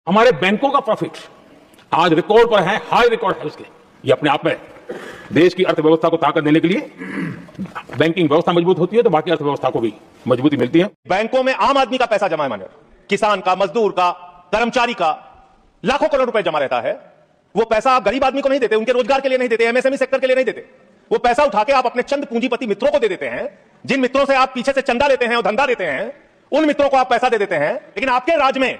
हमारे बैंकों का प्रॉफिट आज रिकॉर्ड पर है, हाई रिकॉर्ड है उसके। ये अपने आप में देश की अर्थव्यवस्था को ताकत देने के लिए बैंकिंग व्यवस्था मजबूत होती है तो बाकी अर्थव्यवस्था को भी मजबूती मिलती है। बैंकों में आम आदमी का पैसा जमा है, मान्य किसान का, मजदूर का, कर्मचारी का लाखों करोड़ रुपए जमा रहता है। वो पैसा आप गरीब आदमी को नहीं देते, उनके रोजगार के लिए नहीं देते, एमएसएमई सेक्टर के लिए नहीं देते। वो पैसा उठा के आप अपने चंद पूंजीपति मित्रों को दे देते हैं, जिन मित्रों से आप पीछे से चंदा लेते हैं और धंधा देते हैं, उन मित्रों को आप पैसा दे देते हैं। लेकिन आपके राज में,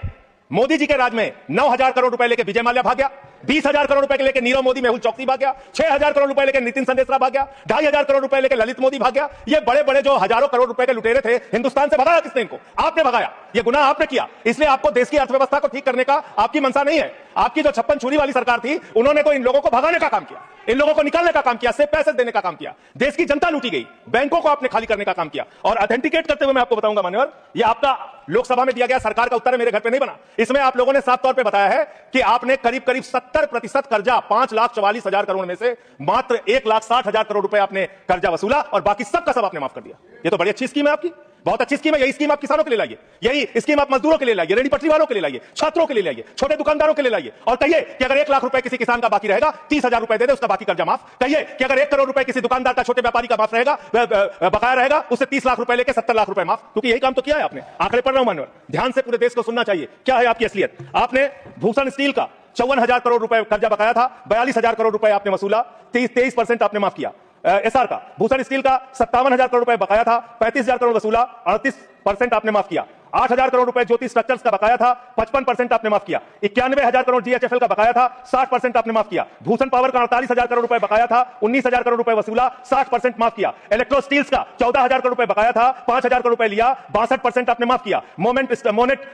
मोदी जी के राज में 9,000 करोड़ रुपए लेके विजय माल्या भाग गया, 20,000 करोड़ रुपए के लेके नीरव मोदी, मेहुल चौकसी भाग गया, 6,000 करोड़ रुपए लेके नितिन संदेशरा भाग गया, 2,500 करोड़ रुपए लेके ललित मोदी भाग गया। ये बड़े बड़े जो हजारों करोड़ रुपए के लुटेरे थे, हिंदुस्तान से भगाया किसने इनको? आपने भगाया। ये गुनाह आपने किया। इसलिए आपको देश की अर्थव्यवस्था को ठीक करने का आपकी मंशा नहीं है। आपकी जो 56 छुरी वाली सरकार थी, उन्होंने तो इन लोगों को भगाने का काम किया, इन लोगों को निकालने का काम किया, सिर्फ पैसे देने का काम किया। देश की जनता लूटी गई, बैंकों को आपने खाली करने का काम किया। और ऑथेंटिकेट करते हुए मैं आपको बताऊंगा मान्यवर, ये आपका लोकसभा में दिया गया सरकार का उत्तर है, मेरे घर पे नहीं बना। इसमें आप लोगों ने साफ तौर पे बताया है कि आपने करीब करीब 70% कर्जा, 5,44,000 करोड़ में से मात्र 1,60,000 करोड़ रुपए आपने कर्जा वसूला और बाकी सबका सब आपने माफ कर दिया। ये तो बड़ी अच्छी स्कीम है आपकी, बहुत अच्छी स्कीम है। यही स्कीम आप किसानों के लिए लाइए, यही स्कीम आप मजदूरों के लिए लाइए, रेहड़ी पटरी वालों के लिए लाइए, छात्रों के लिए लाइए, छोटे दुकानदारों के लिए लाइए। और कहिए कि अगर 1 लाख रुपए किसी किसान का बाकी रहेगा, 30,000 रुपए दे दे, उसका बाकी कर्जा माफ। कहिए कि अगर 1 करोड़ रुपए किसी दुकानदार का, छोटे व्यापारी का माफ रहेगा, बकाया रहेगा, उससे 30 लाख रुपए लेके 70 लाख रुपए माफ। क्योंकि यही काम तो किया है आपने। आंकड़े पढ़ रहा हूं मान्यवर, ध्यान से पूरे देश को सुनना चाहिए। क्या है आपकी असलियत? आपने भूषण स्टील का 54,000 करोड़ रुपए कर्जा बकाया था, 42,000 करोड़ रुपए आपने वसूला, 23% आपने माफ किया। एसआर का, भूषण स्टील का 57,000 करोड़ रुपए बकाया था, 35,000 करोड़ वसूला, 38% आपने माफ किया। 8,000 करोड़ रुपए ज्योति स्ट्रक्चर्स का बकाया था, 55% आपने माफ किया। 91,000 करोड़ जीएचएफएल का बकाया था, 60% आपने माफ किया। भूषण पावर का 48,000 करोड़ रुपए बकाया था, 19,000 करोड़ रुपए वसूला, 60% माफ किया। इलेक्ट्रो स्टील्स का 14,000 करोड़ रुपए बकाया था, 5,000 करोड़ रुपए लिया, 62% आपने माफ किया। मोनेट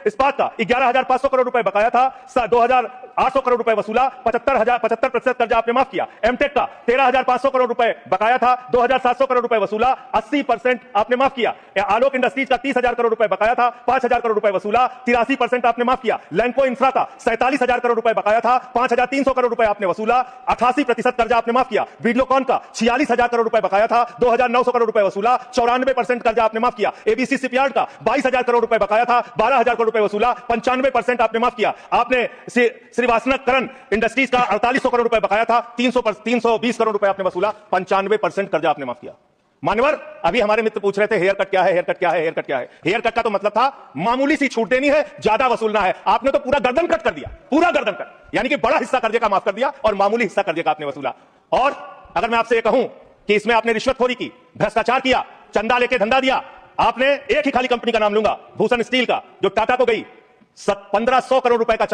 इस्पात का 11,500 करोड़ रुपए बकाया था, 2,800 करोड़ रुपए वसूला, 75% कर्जा आपने माफ किया। एमटेक का 13,500 करोड़ रुपए बकाया था, 2,700 करोड़ रुपए वसूला, 80% आपने माफ किया। आलोक इंडस्ट्रीज का 30,000 करोड़ रुपए बकाया था, 5,000 करोड़ रुपए वसूला, 83% आपने माफ किया। लैंको इंफ्रा का 47,000 करोड़ रुपए बकाया था, 5,300 करोड़ रुपए आपने वसूला, 88% कर्जा आपने माफ किया। वीडियोकॉन का 46,000 करोड़ रुपए बकाया था, 2,900 करोड़ रुपए वसूला, 94% कर्जा आपने माफ किया। एबीसी शिपयार्ड का 22,000 करोड़ रुपए बकाया था, 12,000 करोड़ रुपए वसूला, 95% आपने माफ किया। आपने श्रीवासनकरण इंडस्ट्रीज का 4,800 करोड़ रुपए बकाया था, 320 करोड़ रुपए आपने वसूला, 95% कर्जा आपने माफ किया। मान्यवर, अभी हमारे मित्र पूछ रहे थे हेयर कट क्या है, हेयर कट क्या है, हेयर कट क्या है। हेयर कट का तो मतलब था मामूली सी छूट देनी है, ज्यादा वसूलना है। आपने तो पूरा गर्दन कट कर दिया, पूरा गर्दन कट, यानी कि बड़ा हिस्सा कर्जे का माफ कर दिया और मामूली हिस्सा कर्जे का आपने वसूला। और अगर मैं आपसे ये कहूं कि इसमें आपने रिश्वतखोरी की, भ्रष्टाचार किया, चंदा लेके धंधा दिया, आपने एक ही खाली कंपनी का नाम लूंगा, भूषण स्टील का, जो टाटा को गई 1,500 करोड़ रुपए का